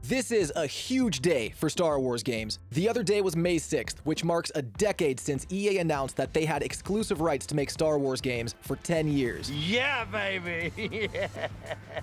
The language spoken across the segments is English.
This is a huge day for Star Wars games. The other day was May 6th, which marks a decade since EA announced that they had exclusive rights to make Star Wars games for 10 years. Yeah, baby! Yeah.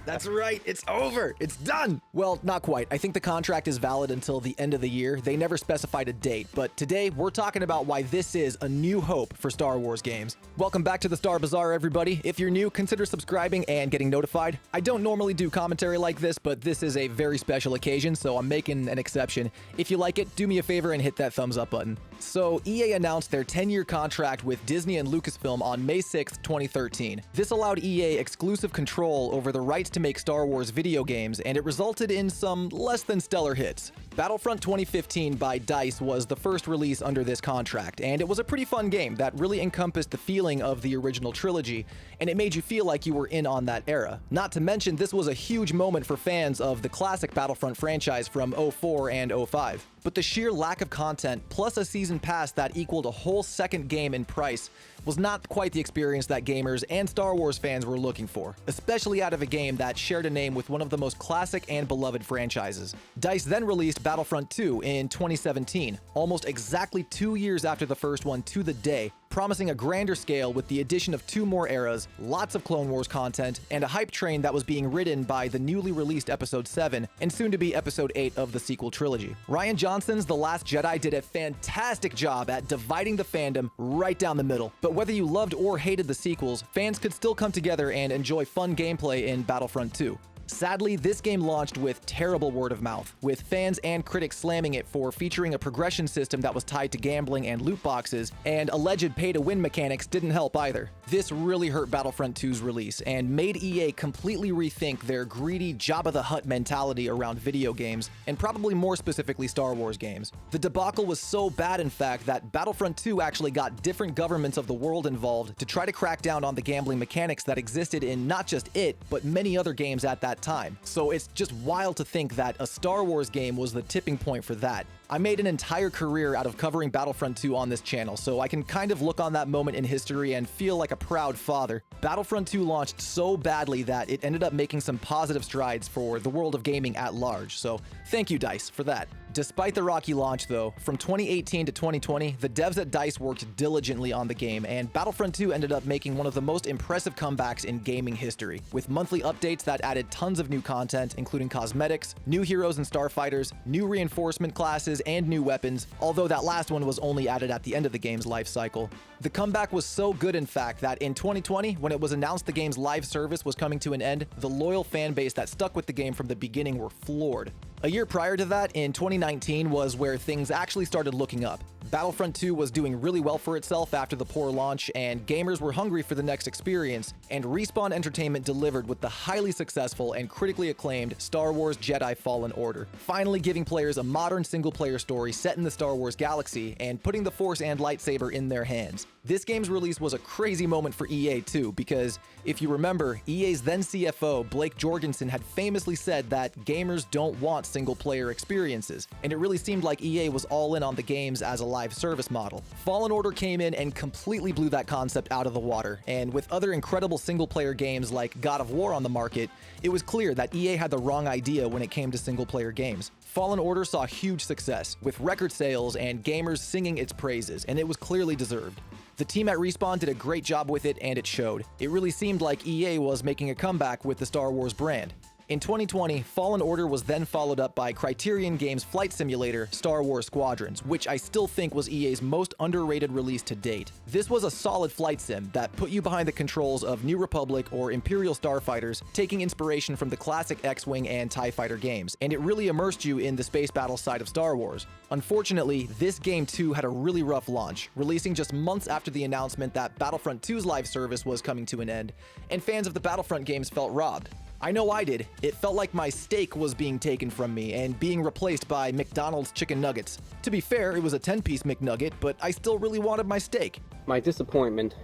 That's right, it's over! It's done! Well, not quite. I think the contract is valid until the end of the year. They never specified a date, but today we're talking about why this is a new hope for Star Wars games. Welcome back to the Star Bazaar, everybody. If you're new, consider subscribing and getting notified. I don't normally do commentary like this, but this is a very special occasion, so I'm making an exception. If you like it, do me a favor and hit that thumbs up button. So, EA announced their 10-year contract with Disney and Lucasfilm on May 6, 2013. This allowed EA exclusive control over the rights to make Star Wars video games, and it resulted in some less than stellar hits. Battlefront 2015 by DICE was the first release under this contract, and it was a pretty fun game that really encompassed the feeling of the original trilogy, and it made you feel like you were in on that era. Not to mention, this was a huge moment for fans of the classic Battlefront franchise from 04 and 05. But the sheer lack of content, plus a season pass that equaled a whole second game in price, was not quite the experience that gamers and Star Wars fans were looking for, especially out of a game that shared a name with one of the most classic and beloved franchises. DICE then released Battlefront 2 in 2017, almost exactly 2 years after the first one to the day, promising a grander scale with the addition of 2 more eras, lots of Clone Wars content, and a hype train that was being ridden by the newly released Episode 7 and soon to be Episode 8 of the sequel trilogy. Rian Johnson's The Last Jedi did a fantastic job at dividing the fandom right down the middle. But whether you loved or hated the sequels, fans could still come together and enjoy fun gameplay in Battlefront 2. Sadly, this game launched with terrible word of mouth, with fans and critics slamming it for featuring a progression system that was tied to gambling and loot boxes, and alleged pay-to-win mechanics didn't help either. This really hurt Battlefront 2's release, and made EA completely rethink their greedy Jabba the Hutt mentality around video games, and probably more specifically Star Wars games. The debacle was so bad, in fact, that Battlefront 2 actually got different governments of the world involved to try to crack down on the gambling mechanics that existed in not just it, but many other games at that time. So it's just wild to think that a Star Wars game was the tipping point for that. I made an entire career out of covering Battlefront 2 on this channel, so I can kind of look on that moment in history and feel like a proud father. Battlefront 2 launched so badly that it ended up making some positive strides for the world of gaming at large, so thank you, DICE, for that. Despite the rocky launch, though, from 2018 to 2020, the devs at DICE worked diligently on the game, and Battlefront 2 ended up making one of the most impressive comebacks in gaming history, with monthly updates that added tons of new content, including cosmetics, new heroes and starfighters, new reinforcement classes, and new weapons, although that last one was only added at the end of the game's life cycle. The comeback was so good, in fact, that in 2020, when it was announced the game's live service was coming to an end, the loyal fan base that stuck with the game from the beginning were floored. A year prior to that, in 2019, was where things actually started looking up. Battlefront 2 was doing really well for itself after the poor launch, and gamers were hungry for the next experience, and Respawn Entertainment delivered with the highly successful and critically acclaimed Star Wars Jedi Fallen Order, finally giving players a modern single-player story set in the Star Wars galaxy and putting the Force and lightsaber in their hands. This game's release was a crazy moment for EA too, because if you remember, EA's then CFO, Blake Jorgensen, had famously said that gamers don't want single-player experiences, and it really seemed like EA was all in on the games as a live service model. Fallen Order came in and completely blew that concept out of the water, and with other incredible single-player games like God of War on the market, it was clear that EA had the wrong idea when it came to single-player games. Fallen Order saw huge success, with record sales and gamers singing its praises, and it was clearly deserved. The team at Respawn did a great job with it, and it showed. It really seemed like EA was making a comeback with the Star Wars brand. In 2020, Fallen Order was then followed up by Criterion Games' flight simulator, Star Wars Squadrons, which I still think was EA's most underrated release to date. This was a solid flight sim that put you behind the controls of New Republic or Imperial starfighters, taking inspiration from the classic X-Wing and TIE Fighter games, and it really immersed you in the space battle side of Star Wars. Unfortunately, this game too had a really rough launch, releasing just months after the announcement that Battlefront 2's live service was coming to an end, and fans of the Battlefront games felt robbed. I know I did. It felt like my steak was being taken from me and being replaced by McDonald's chicken nuggets. To be fair, it was a 10-piece McNugget, but I still really wanted my steak. My disappointment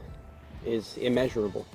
is immeasurable,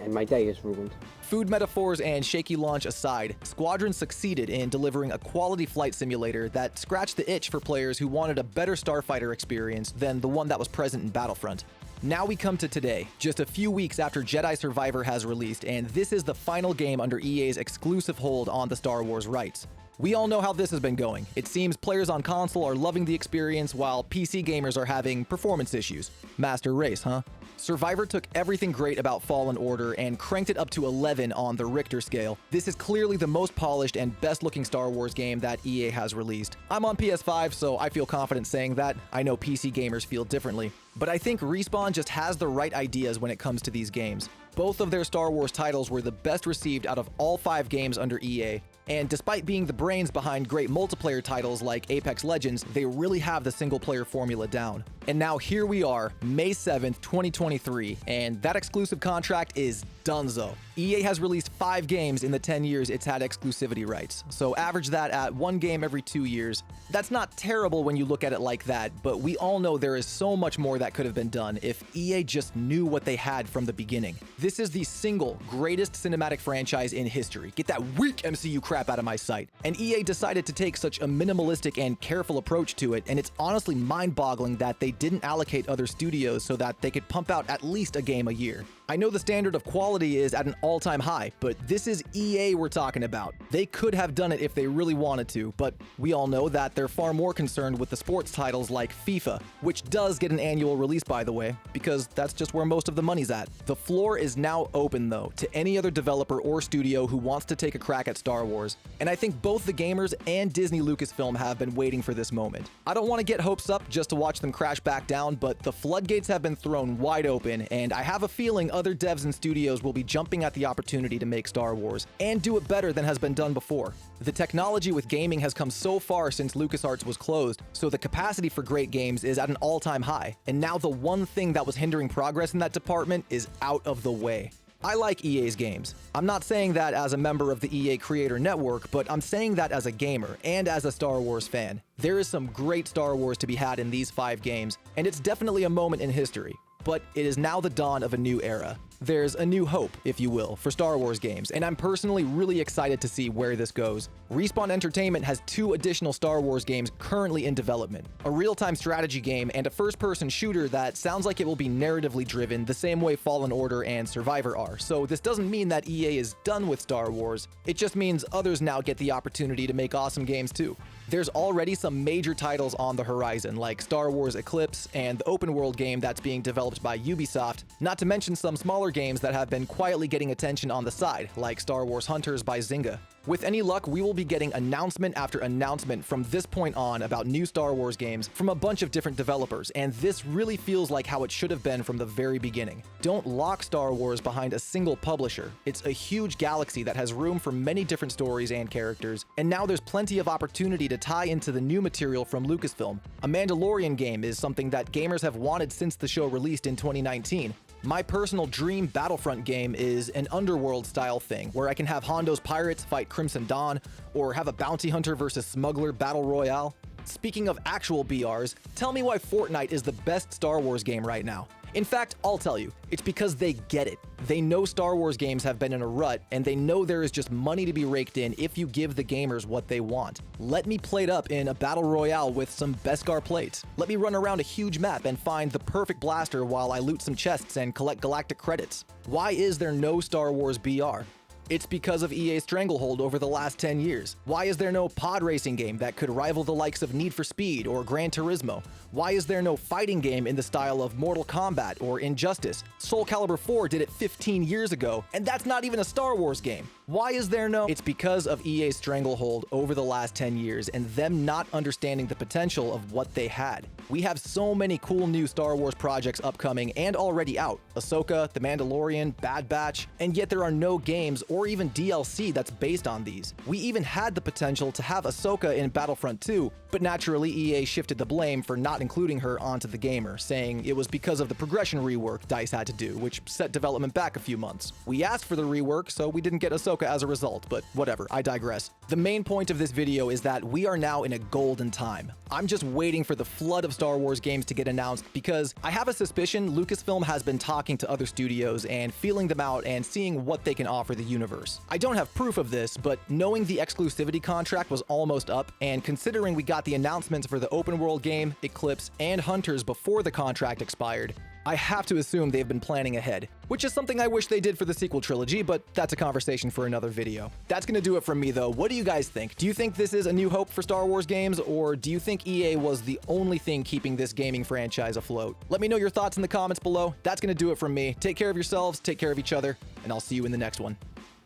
and my day is ruined. Food metaphors and shaky launch aside, Squadron succeeded in delivering a quality flight simulator that scratched the itch for players who wanted a better starfighter experience than the one that was present in Battlefront. Now we come to today, just a few weeks after Jedi Survivor has released, and this is the final game under EA's exclusive hold on the Star Wars rights. We all know how this has been going. It seems players on console are loving the experience while PC gamers are having performance issues. Master race, huh? Survivor took everything great about Fallen Order and cranked it up to 11 on the Richter scale. This is clearly the most polished and best-looking Star Wars game that EA has released. I'm on PS5, so I feel confident saying that. I know PC gamers feel differently. But I think Respawn just has the right ideas when it comes to these games. Both of their Star Wars titles were the best received out of all 5 games under EA, and despite being the brains behind great multiplayer titles like Apex Legends, they really have the single-player formula down. And now here we are, May 7th, 2023, and that exclusive contract is donezo. EA has released 5 games in the 10 years it's had exclusivity rights, so average that at 1 game every 2 years. That's not terrible when you look at it like that, but we all know there is so much more that could have been done if EA just knew what they had from the beginning. This is the single greatest cinematic franchise in history. Get that weak MCU crap out of my sight. And EA decided to take such a minimalistic and careful approach to it, and it's honestly mind-boggling that they didn't allocate other studios so that they could pump out at least a game a year. I know the standard of quality is at an all-time high, but this is EA we're talking about. They could have done it if they really wanted to, but we all know that they're far more concerned with the sports titles like FIFA, which does get an annual release, by the way, because that's just where most of the money's at. The floor is now open, though, to any other developer or studio who wants to take a crack at Star Wars, and I think both the gamers and Disney Lucasfilm have been waiting for this moment. I don't want to get hopes up just to watch them crash back down, but the floodgates have been thrown wide open, and I have a feeling other devs and studios will be jumping at the opportunity to make Star Wars, and do it better than has been done before. The technology with gaming has come so far since LucasArts was closed, so the capacity for great games is at an all-time high, and now the one thing that was hindering progress in that department is out of the way. I like EA's games. I'm not saying that as a member of the EA Creator Network, but I'm saying that as a gamer and as a Star Wars fan. There is some great Star Wars to be had in these 5 games, and it's definitely a moment in history. But it is now the dawn of a new era. There's a new hope, if you will, for Star Wars games, and I'm personally really excited to see where this goes. Respawn Entertainment has 2 additional Star Wars games currently in development, a real-time strategy game and a first-person shooter that sounds like it will be narratively driven the same way Fallen Order and Survivor are. So this doesn't mean that EA is done with Star Wars, it just means others now get the opportunity to make awesome games too. There's already some major titles on the horizon, like Star Wars Eclipse and the open-world game that's being developed by Ubisoft, not to mention some smaller games that have been quietly getting attention on the side, like Star Wars Hunters by Zynga. With any luck, we will be getting announcement after announcement from this point on about new Star Wars games from a bunch of different developers, and this really feels like how it should have been from the very beginning. Don't lock Star Wars behind a single publisher. It's a huge galaxy that has room for many different stories and characters, and now there's plenty of opportunity to tie into the new material from Lucasfilm. A Mandalorian game is something that gamers have wanted since the show released in 2019. My personal dream Battlefront game is an Underworld-style thing, where I can have Hondo's pirates fight Crimson Dawn, or have a bounty hunter versus smuggler battle royale. Speaking of actual BRs, tell me why Fortnite is the best Star Wars game right now. In fact, I'll tell you, it's because they get it. They know Star Wars games have been in a rut, and they know there is just money to be raked in if you give the gamers what they want. Let me plate up in a battle royale with some Beskar plates. Let me run around a huge map and find the perfect blaster while I loot some chests and collect galactic credits. Why is there no Star Wars BR? It's because of EA's stranglehold over the last 10 years. Why is there no pod racing game that could rival the likes of Need for Speed or Gran Turismo? Why is there no fighting game in the style of Mortal Kombat or Injustice? Soul Calibur 4 did it 15 years ago, and that's not even a Star Wars game. Why is there no? It's because of EA's stranglehold over the last 10 years and them not understanding the potential of what they had. We have so many cool new Star Wars projects upcoming and already out. Ahsoka, The Mandalorian, Bad Batch, and yet there are no games or even DLC that's based on these. We even had the potential to have Ahsoka in Battlefront 2, but naturally EA shifted the blame for not including her onto the gamer, saying it was because of the progression rework DICE had to do, which set development back a few months. We asked for the rework, so we didn't get Ahsoka as a result, but whatever, I digress. The main point of this video is that we are now in a golden time. I'm just waiting for the flood of Star Wars games to get announced because I have a suspicion Lucasfilm has been talking to other studios and feeling them out and seeing what they can offer the universe. I don't have proof of this, but knowing the exclusivity contract was almost up, and considering we got the announcements for the open world game, Eclipse, and Hunters before the contract expired, I have to assume they've been planning ahead, which is something I wish they did for the sequel trilogy, but that's a conversation for another video. That's gonna do it from me though. What do you guys think? Do you think this is a new hope for Star Wars games, or do you think EA was the only thing keeping this gaming franchise afloat? Let me know your thoughts in the comments below. That's gonna do it from me. Take care of yourselves, take care of each other, and I'll see you in the next one.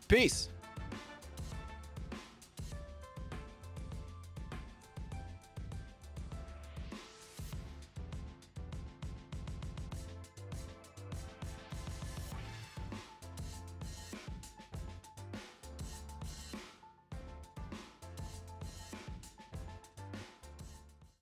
Peace!